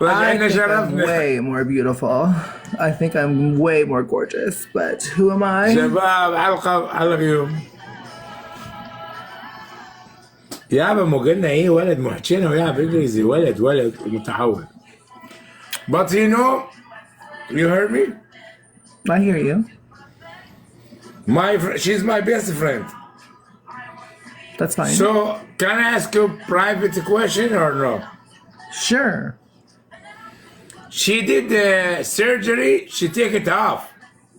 I رجعنا think I'm شرفنا. way more beautiful. I think I'm way more gorgeous, but who am I? شباب حلقة اليوم. يابا مو قلنا ايه ولد محجنة ويا بيجري زي ولد متحول. But you know, you heard me? I hear you. She's my best friend. That's fine. So, can I ask you a private question or no? Sure. She did the surgery, she take it off.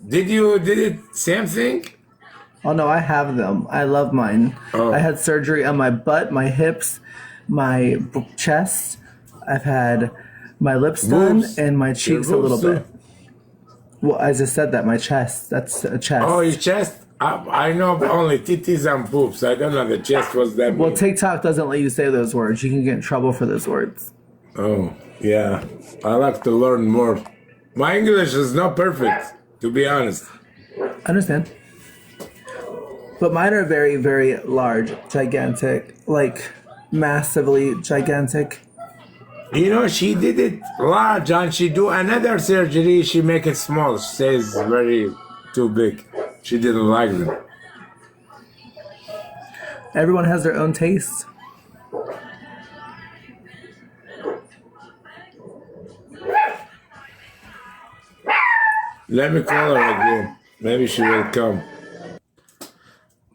Did it same thing? Oh no, I have them. I love mine. Oh. I had surgery on my butt, my hips, my chest. I've had my lips done Boobs. and my cheeks a little boobs too? bit. Well, I just said that my chest. That's a chest. Oh, your chest? I know only titties and boobs. I don't know the chest. What's that Well, mean? TikTok doesn't let you say those words. You can get in trouble for those words. Oh, yeah. I like to learn more. My English is not perfect, to be honest. I understand. But mine are very, very large, gigantic, like massively gigantic. You know, she did it large and she do another surgery, she make it small. She says very too big. She didn't like them. Everyone has their own taste. Let me call her again. Maybe she will come.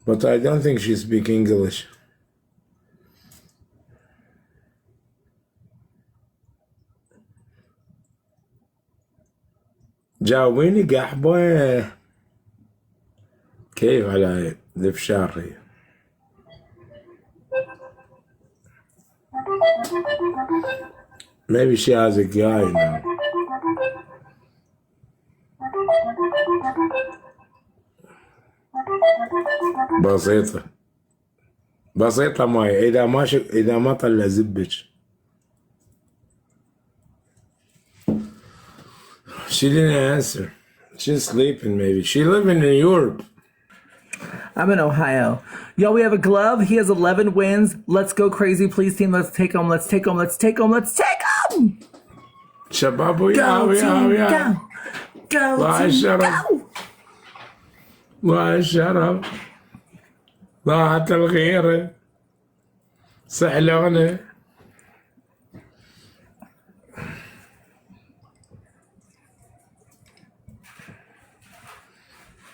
But I don't think she speaks English. جاوبيني قحبة كيف على الفشار هي؟ Maybe she has a guy now. بسيطة ماي إذا ما طلع زبج. She didn't answer. She's sleeping maybe. She live in Europe. I'm in Ohio. Yo, we have a glove. He has 11 wins. Let's go crazy, please, team. Let's take him. Let's take him. Let's take him. Let's take him. شباب Go, team. ويا Go. Go, الله team. الشرف. Go. الله الشرف. ضاعت الغيرة. سحلونة.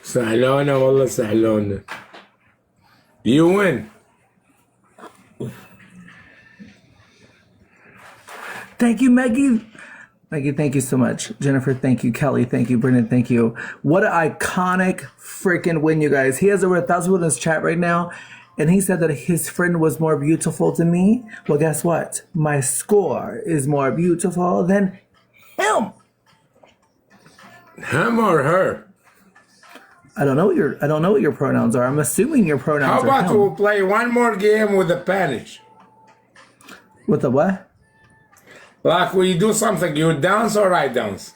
سحلونة والله سحلونة. You win. Thank you, Maggie. Maggie, thank you so much. Jennifer, thank you. Kelly, thank you. Brendan, thank you. What an iconic freaking win, you guys. He has over 1,000 people in his chat right now, and he said that his friend was more beautiful to me. Well, guess what? My score is more beautiful than him. Him or her? I don't know what your pronouns are. I'm assuming your pronouns How are about him. we play one more game with the Spanish? With the what? Like when you do something, you dance or I dance?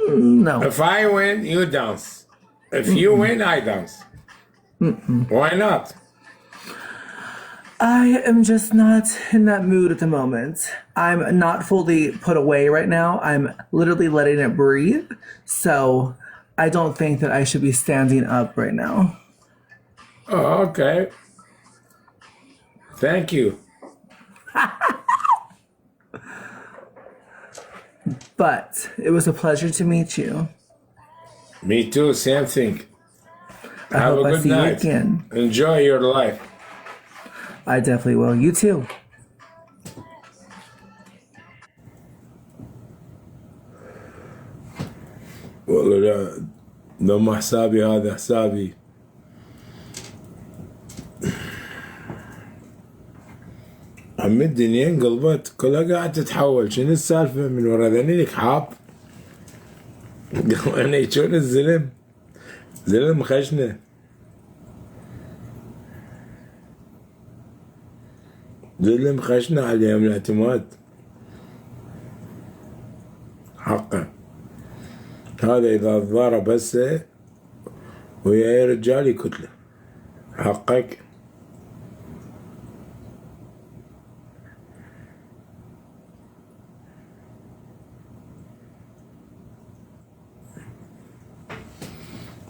No. If I win, you dance. If you win, I dance. Why not? I am just not in that mood at the moment. I'm not fully put away right now. I'm literally letting it breathe. So I don't think that I should be standing up right now. Oh, okay. Thank you. But it was a pleasure to meet you. Me too, same thing. I Have hope a I good see night. you again. Enjoy your life. I definitely will. You too. والله لا لما حسابي هذا حسابي عمي الدنيا انقلبت كلها قاعد تتحول. شنو السالفة من ورا ذنينك حاب؟ انا يجون الزلم زلم خشنة. زلم خشنة على يوم الاعتماد حقا. هذا إذا ضرب هسه ويا رجالي كتلة حقك.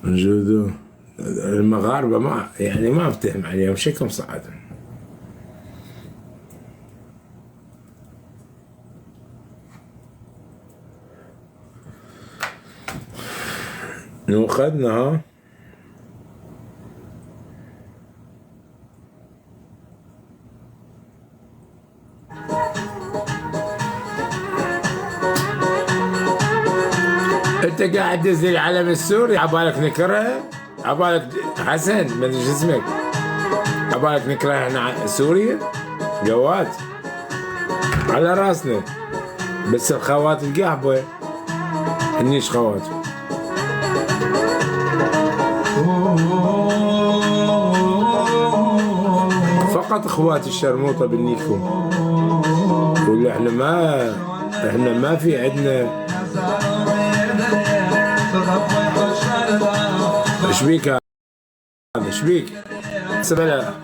جودو المغاربة ما يعني ما بتهم عليهم شكلهم صعدهم. وخدنا ها انت قاعد تدز العلم السوري عبالك نكره عبالك حسن ما ادري شو اسمك عبالك نكره احنا سوريا جواد على راسنا بس الخوات القحبه انيش خوات فقط اخواتي الشرموطه بالنيكو ولا احنا ما في عندنا ايش بيك هذا ايش بيك؟ سبلا